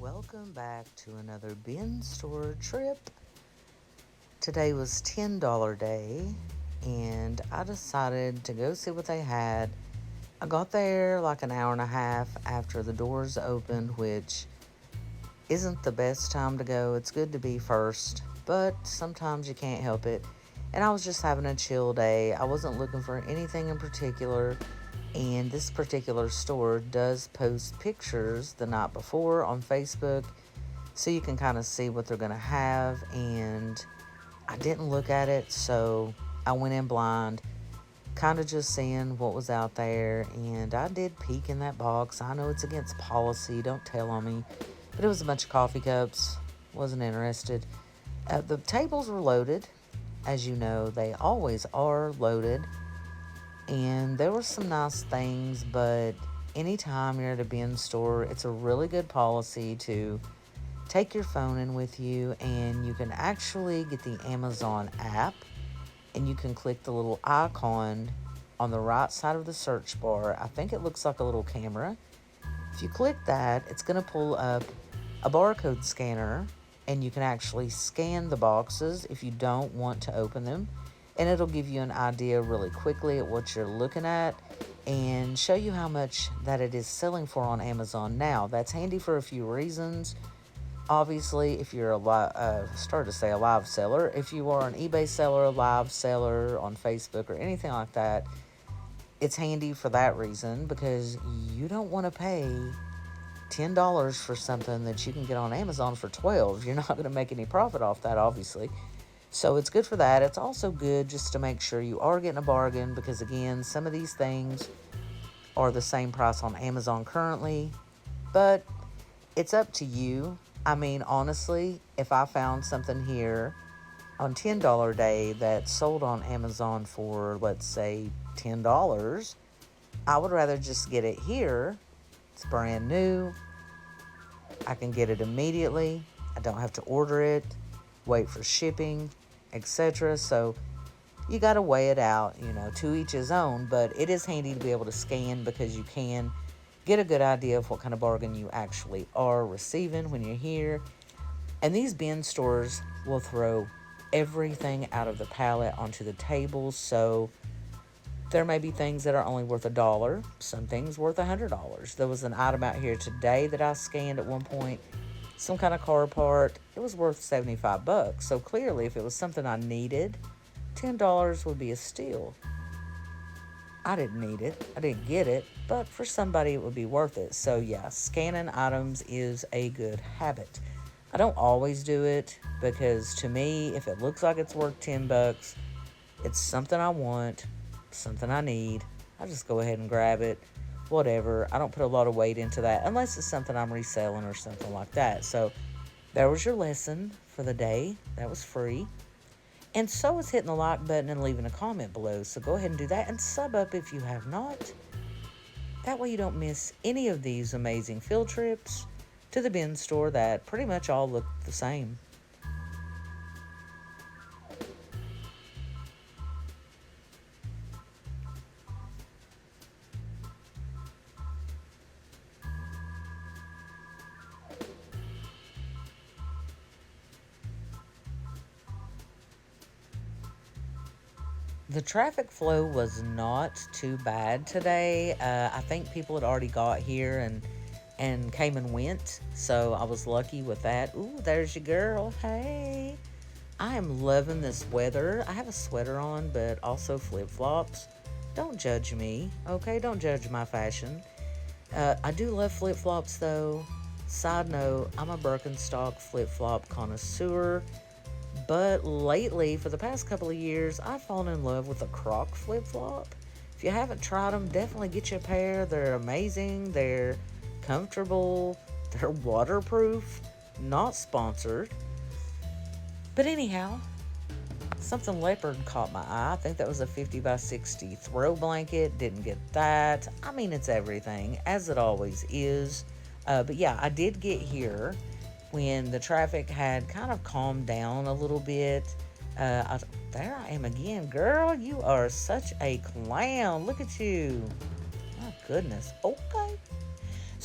Welcome back to another bin store trip. Today was $10 day, and I decided to go see what they had. I got there like an hour and a half after the doors opened, which isn't the best time to go. It's good to be first, but sometimes you can't help it. And I was just having a chill day. I wasn't looking for anything in particular. And this particular store does post pictures the night before on Facebook so you can kind of see what they're going to have. And I didn't look at it, so I went in blind, kind of just seeing what was out there. And I did peek in that box. I know it's against policy, don't tell on me, but it was a bunch of coffee cups. Wasn't interested. The tables were loaded. As you know, they always are loaded. And there were some nice things, but anytime you're at a bin store, it's a really good policy to take your phone in with you, and you can actually get the Amazon app, and you can click the little icon on the right side of the search bar. I think it looks like a little camera. If you click that, it's going to pull up a barcode scanner, and you can actually scan the boxes if you don't want to open them, and it'll give you an idea really quickly at what you're looking at and show you how much that it is selling for on Amazon. Now, that's handy for a few reasons. Obviously, if you're a live seller, if you are an eBay seller, a live seller on Facebook or anything like that, it's handy for that reason, because you don't want to pay $10 for something that you can get on Amazon for $12. You're not going to make any profit off that, obviously. So it's good for that. It's also good just to make sure you are getting a bargain, because again, some of these things are the same price on Amazon currently, but it's up to you. I mean, honestly, if I found something here on $10 day that sold on Amazon for, let's say, $10, I would rather just get it here. It's brand new. I can get it immediately. I don't have to order it, wait for shipping, etc. So you got to weigh it out, to each his own. But it is handy to be able to scan, because you can get a good idea of what kind of bargain you actually are receiving when you're here. And these bin stores will throw everything out of the pallet onto the tables. So there may be things that are only worth $1, some things worth $100. There was an item out here today that I scanned at one point, some kind of car part. It was worth $75. So clearly, if it was something I needed, $10 would be a steal. I didn't need it. I didn't get it, but for somebody it would be worth it. So yeah, scanning items is a good habit. I don't always do it, because to me, if it looks like it's worth $10, it's something I want, something I need, I just go ahead and grab it. Whatever. I don't put a lot of weight into that unless it's something I'm reselling or something like that. So there was your lesson for the day. That was free. And so is hitting the like button and leaving a comment below. So go ahead and do that, and sub up if you have not. That way you don't miss any of these amazing field trips to the bin store that pretty much all look the same. The traffic flow was not too bad today. I think people had already got here and came and went, so I was lucky with that. Ooh, there's your girl. Hey. I am loving this weather. I have a sweater on, but also flip-flops. Don't judge me, okay? Don't judge my fashion. I do love flip-flops, though. Side note, I'm a Birkenstock flip-flop connoisseur. But lately, for the past couple of years, I've fallen in love with a Croc flip-flop. If you haven't tried them, definitely get you a pair. They're amazing. They're comfortable. They're waterproof. Not sponsored. But anyhow, something leopard caught my eye. I think that was a 50 by 60 throw blanket. Didn't get that. I mean, it's everything, as it always is. But yeah, I did get here when the traffic had kind of calmed down a little bit. There I am again. Girl, you are such a clown. Look at you. My goodness. Okay.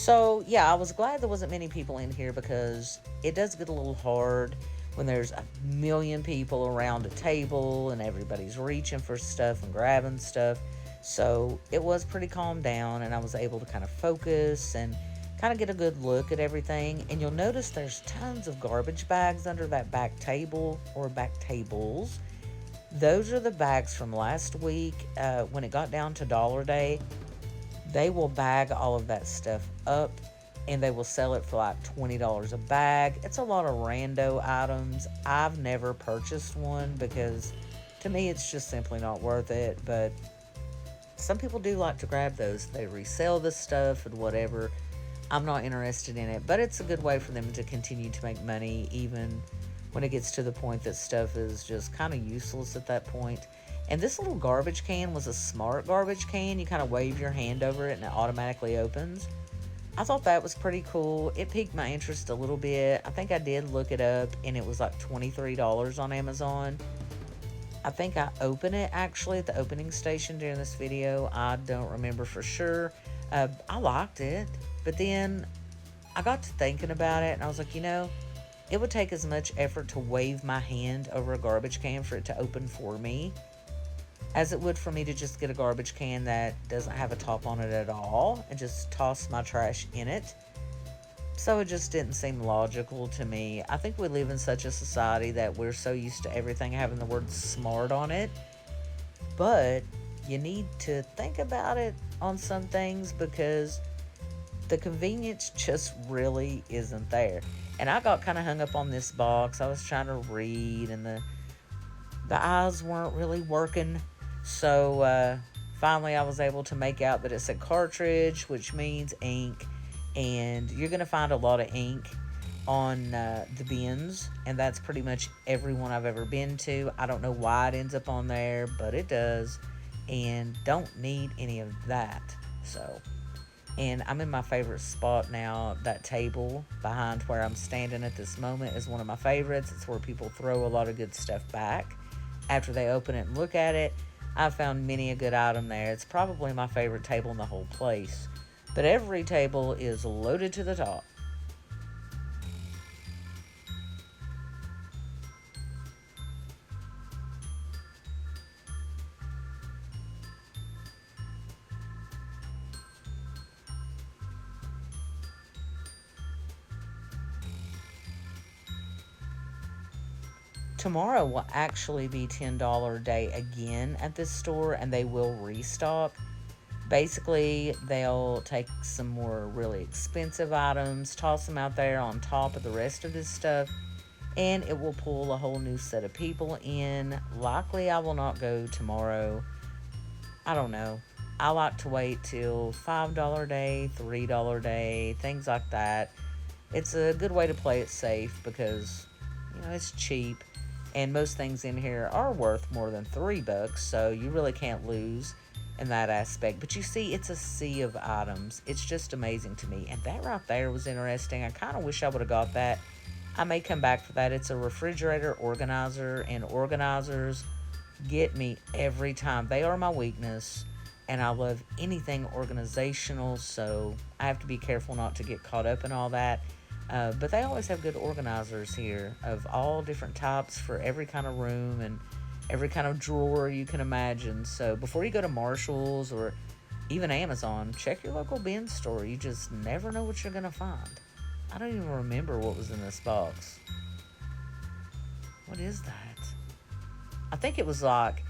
So, yeah, I was glad there wasn't many people in here because it does get a little hard when there's a million people around a table and everybody's reaching for stuff and grabbing stuff. So, it was pretty calmed down and I was able to kind of focus and kind of get a good look at everything. And you'll notice there's tons of garbage bags under that back table or back tables. Those are the bags from last week when it got down to Dollar Day. They will bag all of that stuff up and they will sell it for like $20 a bag. It's a lot of rando items. I've never purchased one because to me it's just simply not worth it. But some people do like to grab those. They resell this stuff and whatever. I'm not interested in it, but it's a good way for them to continue to make money even when it gets to the point that stuff is just kind of useless at that point. And this little garbage can was a smart garbage can. You kind of wave your hand over it and it automatically opens. I thought that was pretty cool. It piqued my interest a little bit. I think I did look it up and it was like $23 on Amazon. I think I opened it actually at the opening station during this video. I don't remember for sure. I liked it, but then I got to thinking about it and I was like, it would take as much effort to wave my hand over a garbage can for it to open for me as it would for me to just get a garbage can that doesn't have a top on it at all and just toss my trash in it. So it just didn't seem logical to me. I think we live in such a society that we're so used to everything having the word smart on it. But you need to think about it on some things because the convenience just really isn't there. And I got kind of hung up on this box. I was trying to read and the eyes weren't really working. So finally I was able to make out that it said cartridge, which means ink. And you're going to find a lot of ink on the bins. And that's pretty much every one I've ever been to. I don't know why it ends up on there, but it does. And don't need any of that. And I'm in my favorite spot now. That table behind where I'm standing at this moment is one of my favorites. It's where people throw a lot of good stuff back after they open it and look at it. I've found many a good item there. It's probably my favorite table in the whole place. But every table is loaded to the top. Tomorrow will actually be $10 day again at this store and they will restock. Basically, they'll take some more really expensive items, toss them out there on top of the rest of this stuff, and it will pull a whole new set of people in. Likely, I will not go tomorrow. I don't know. I like to wait till $5 day, $3 day, things like that. It's a good way to play it safe because, it's cheap. And most things in here are worth more than $3, so you really can't lose in that aspect. But you see, it's a sea of items. It's just amazing to me. And that right there was interesting. I kind of wish I would have got that. I may come back for that. It's a refrigerator organizer, and organizers get me every time. They are my weakness, and I love anything organizational, so I have to be careful not to get caught up in all that. But they always have good organizers here of all different types for every kind of room and every kind of drawer you can imagine. So before you go to Marshall's or even Amazon, check your local bin store. You just never know what you're going to find. I don't even remember what was in this box. What is that? I think it was like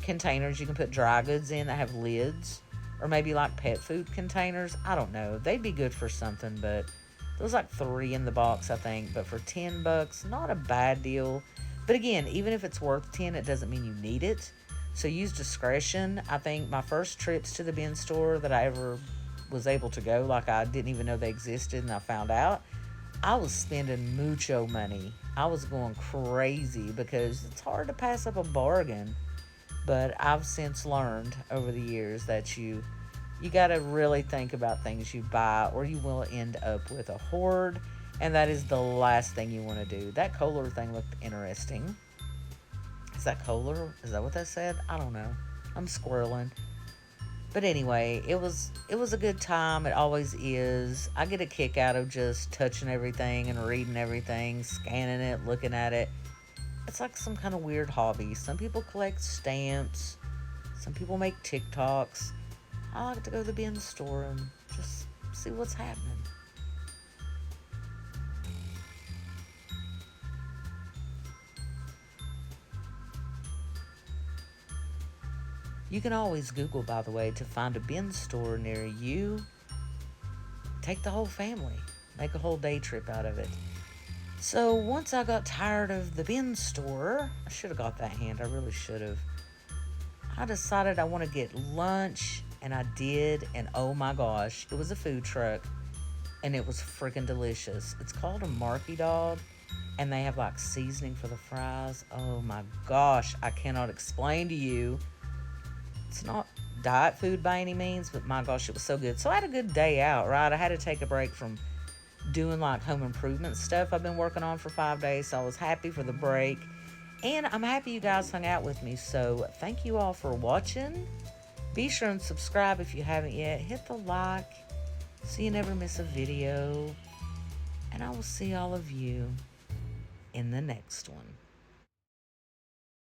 containers you can put dry goods in that have lids. Or maybe like pet food containers. I don't know. They'd be good for something, but there was like 3 in the box, I think. But for $10, not a bad deal. But again, even if it's worth 10, it doesn't mean you need it. So use discretion. I think my first trips to the bin store that I ever was able to go, like I didn't even know they existed and I found out, I was spending mucho money. I was going crazy because it's hard to pass up a bargain. But I've since learned over the years that you got to really think about things you buy or you will end up with a hoard. And that is the last thing you want to do. That Kohler thing looked interesting. Is that Kohler? Is that what that said? I don't know. I'm squirreling. But anyway, it was a good time. It always is. I get a kick out of just touching everything and reading everything, scanning it, looking at it. It's like some kind of weird hobby. Some people collect stamps. Some people make TikToks. I like to go to the bin store and just see what's happening. You can always Google, by the way, to find a bin store near you. Take the whole family. Make a whole day trip out of it. So once I got tired of the bin store, I should have got that hand. I really should have. I decided I want to get lunch, and I did. And oh my gosh, it was a food truck, and it was freaking delicious. It's called a Marky Dog, and they have like seasoning for the fries. Oh my gosh, I cannot explain to you. It's not diet food by any means, but my gosh, it was so good. So I had a good day out, right? I had to take a break from doing like home improvement stuff I've been working on for 5 days. So I was happy for the break. And I'm happy you guys hung out with me. So thank you all for watching. Be sure and subscribe if you haven't yet. Hit the like so you never miss a video. And I will see all of you in the next one.